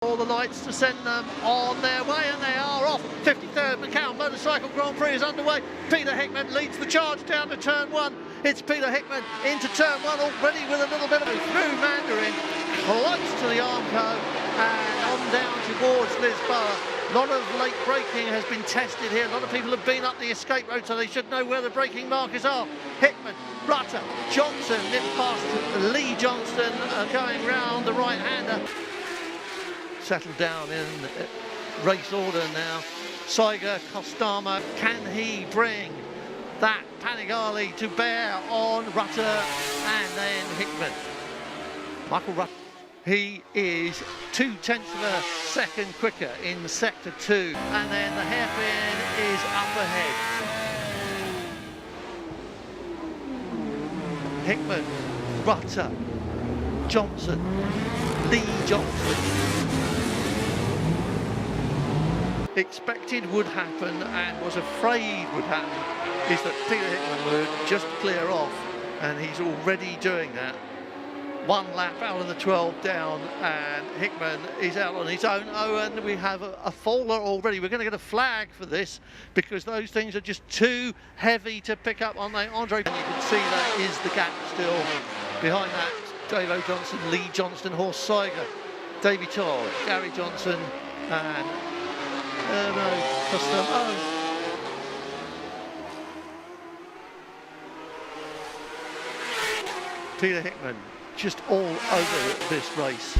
All the lights to send them on their way, and they are off. 53rd Macau Motorcycle Grand Prix is underway. Peter Hickman leads the charge down to turn one. It's Peter Hickman into turn one already with a little bit of through Mandarin, close to the Armco, and on down towards Lisboa. A lot of late braking has been tested here. A lot of people have been up the escape road, so they should know where the braking markers are. Hickman, Rutter, Johnson, nipped past Lee Johnston, going round the right-hander. Settled down in race order now. Saiga, Costamo, can he bring that Panigale to bear on Rutter and then Hickman? Michael Rutter, he is 0.2 seconds quicker in sector 2, and then the hairpin is up ahead. Hickman, Rutter, Johnson, Lee Johnson. Expected would happen and was afraid would happen is that Peter Hickman would just clear off, and he's already doing that. One lap out of the 12 down, and Hickman is out on his own. Oh, and we have a faller already. We're going to get a flag for this because those things are just too heavy to pick up, aren't they, Andre? And you can see that is the gap still. Behind that, Dave O'Johnson, Lee Johnston, Horst Saiga, Davey Todd, Gary Johnson, and Peter Hickman just all over this race.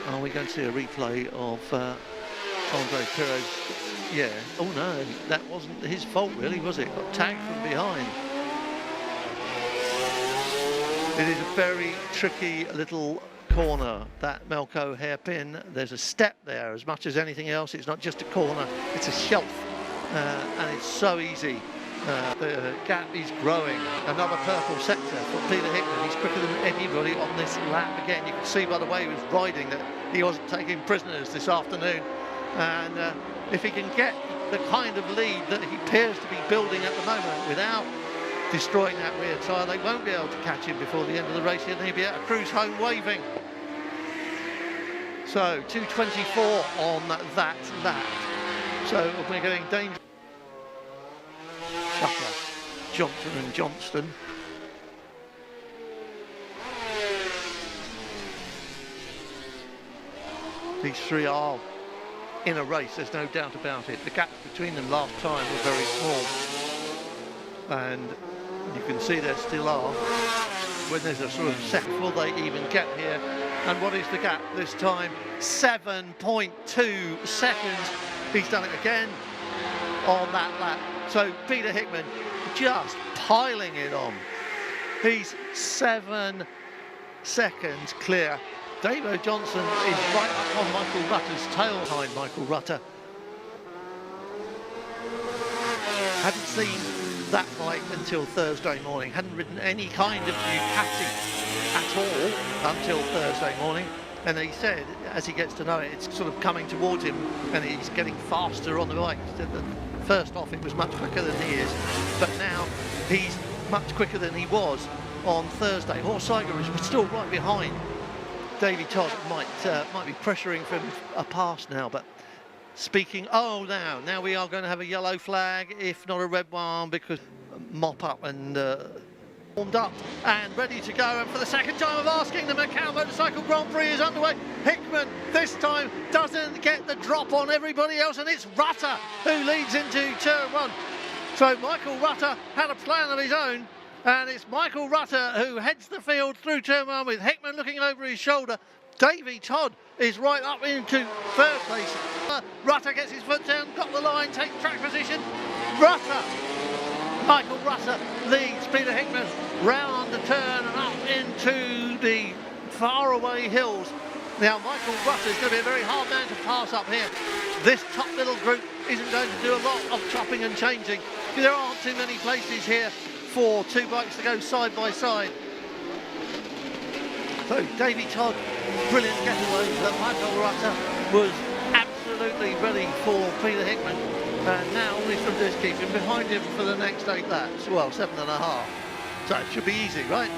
Are we going to see a replay of Andre Pirro's? Yeah. Oh no, that wasn't his fault really, was it? Got tagged from behind. It is a very tricky little corner, that Melco hairpin. There's a step there as much as anything else. It's not just a corner, it's a shelf, and it's so easy. The gap is growing. Another purple sector for Peter Hickman. He's quicker than anybody on this lap. Again, you can see by the way he was riding that he wasn't taking prisoners this afternoon, and if he can get the kind of lead that he appears to be building at the moment without destroying that rear tyre, they won't be able to catch him before the end of the race, and he'll be able to cruise home waving. So 2:24 on that lap. So we're getting danger. Shutter, Johnson and Johnston. These three are in a race, there's no doubt about it. The gaps between them last time were very small, and you can see there still are. When there's a sort of second, will they even get here? And what is the gap this time? 7.2 seconds. He's done it again on that lap. So Peter Hickman just piling it on. He's 7 seconds clear. Dave O'Johnson is right up on Michael Rutter's tail behind Michael Rutter. Hadn't seen that bike until Thursday morning. Hadn't ridden any kind of Ducati at all until Thursday morning. And he said, as he gets to know it, it's sort of coming towards him and he's getting faster on the bike. First off, it was much quicker than he is, but now he's much quicker than he was on Thursday. Horst Saiga is still right behind. Davey Todd might be pressuring from a pass now, but speaking, now we are going to have a yellow flag, if not a red one, because mop up and warmed up and ready to go. And for the second time of asking, the Macau Motorcycle Grand Prix is underway. Hickman this time doesn't get the drop on everybody else, and it's Rutter who leads into turn one. So Michael Rutter had a plan of his own, and it's Michael Rutter who heads the field through turn one with Hickman looking over his shoulder. Davey Todd is right up into third place. Rutter gets his foot down, got the line, takes track position. Michael Rutter leads Peter Hickman round the turn and up into the faraway hills. Now Michael Rutter is going to be a very hard man to pass up here. This top little group isn't going to do a lot of chopping and changing. There aren't too many places here for two bikes to go side by side. So Davey Todd, brilliant getaway, that Michael Rutter was absolutely ready for Peter Hickman. And now all he's going to do is keep him behind him for the next 8 laps. Well, 7.5. So it should be easy, right?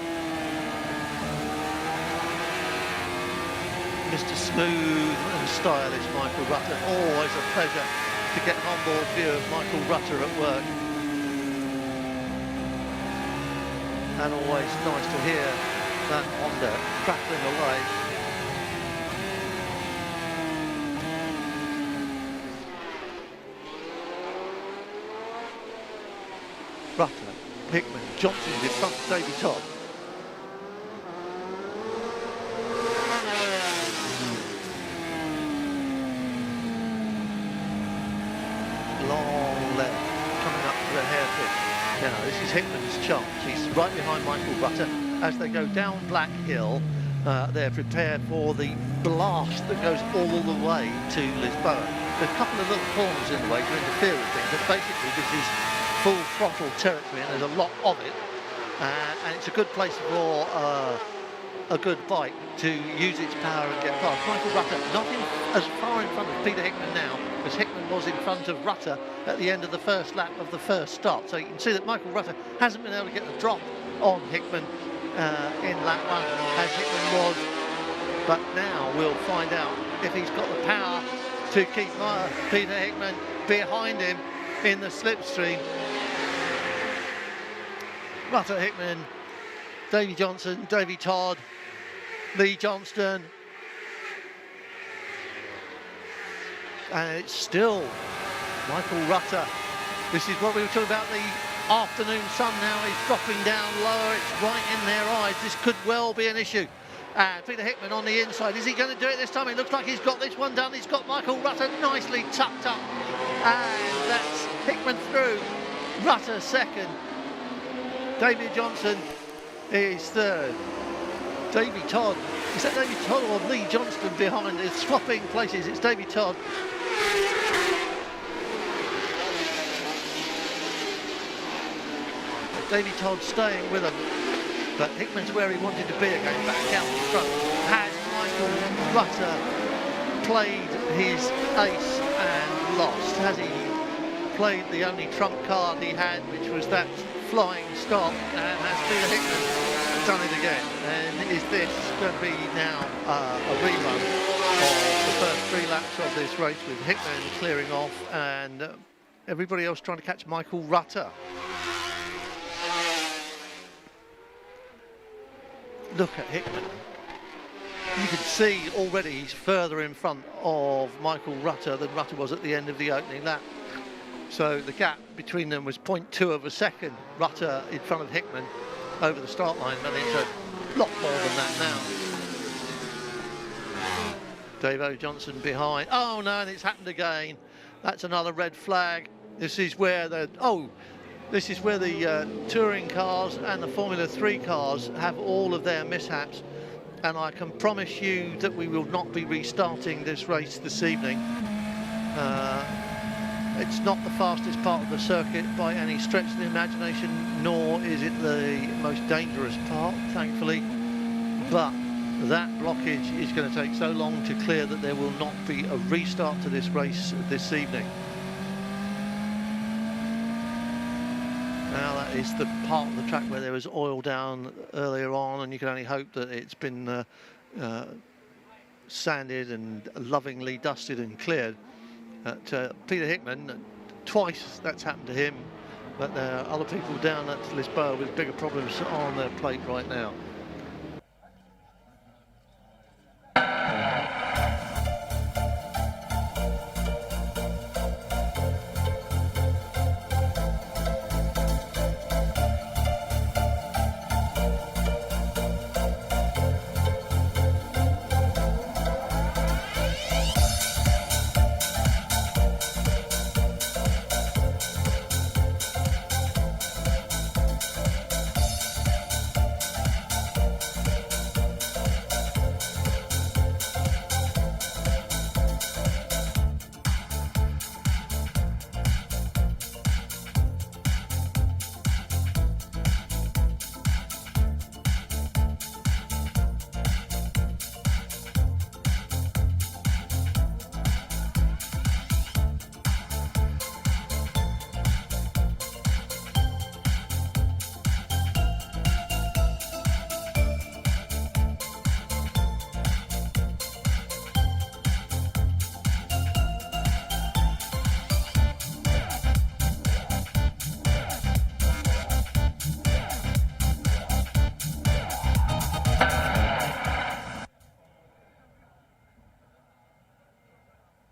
Mr. Smooth and stylish Michael Rutter. Always a pleasure to get an onboard view of Michael Rutter at work. And always nice to hear that Honda crackling away. Rutter, Hickman, Johnson in front of Davey Todd. Long left, coming up to the hairpin. Now this is Hickman's chance. He's right behind Michael Rutter as they go down Black Hill. They're prepared for the blast that goes all the way to Lisboa. There's a couple of little corners in the way to interfere with things, but basically this is full throttle territory and there's a lot of it. And it's a good place for a good bike to use its power and get past. Michael Rutter not as far in front of Peter Hickman now as Hickman was in front of Rutter at the end of the first lap of the first start. So you can see that Michael Rutter hasn't been able to get the drop on Hickman in lap one as Hickman was. But now we'll find out if he's got the power to keep Peter Hickman behind him in the slipstream. Rutter, Hickman, Davey Johnson, Davey Todd, Lee Johnston, and it's still Michael Rutter. This is what we were talking about, the afternoon sun now is dropping down lower, it's right in their eyes. This could well be an issue. And Peter Hickman on the inside, is he going to do it this time? It looks like he's got this one done. He's got Michael Rutter nicely tucked up, and that's Hickman through, Rutter second. Davey Johnson is third. Davey Todd, is that Davey Todd or Lee Johnston behind? Is swapping places, it's Davey Todd. Davey Todd staying with him, but Hickman's where he wanted to be again, back out in front. Has Michael Rutter played his ace and lost? Has he played the only trump card he had, which was that flying stop, and has Peter Hickman done it again? And is this going to be now a rerun of the first 3 laps of this race with Hickman clearing off and everybody else trying to catch Michael Rutter? Look at Hickman. You can see already he's further in front of Michael Rutter than Rutter was at the end of the opening lap. So the gap between them was 0.2 of a second. Rutter in front of Hickman over the start line, but it's a lot more than that now. Dave Johnson behind. Oh no, and it's happened again. That's another red flag. This is where the touring cars and the Formula 3 cars have all of their mishaps. And I can promise you that we will not be restarting this race this evening. It's not the fastest part of the circuit by any stretch of the imagination, nor is it the most dangerous part, thankfully. But that blockage is going to take so long to clear that there will not be a restart to this race this evening. Now that is the part of the track where there was oil down earlier on, and you can only hope that it's been sanded and lovingly dusted and cleared. Peter Hickman, twice that's happened to him, but there are other people down at Lisboa with bigger problems on their plate right now.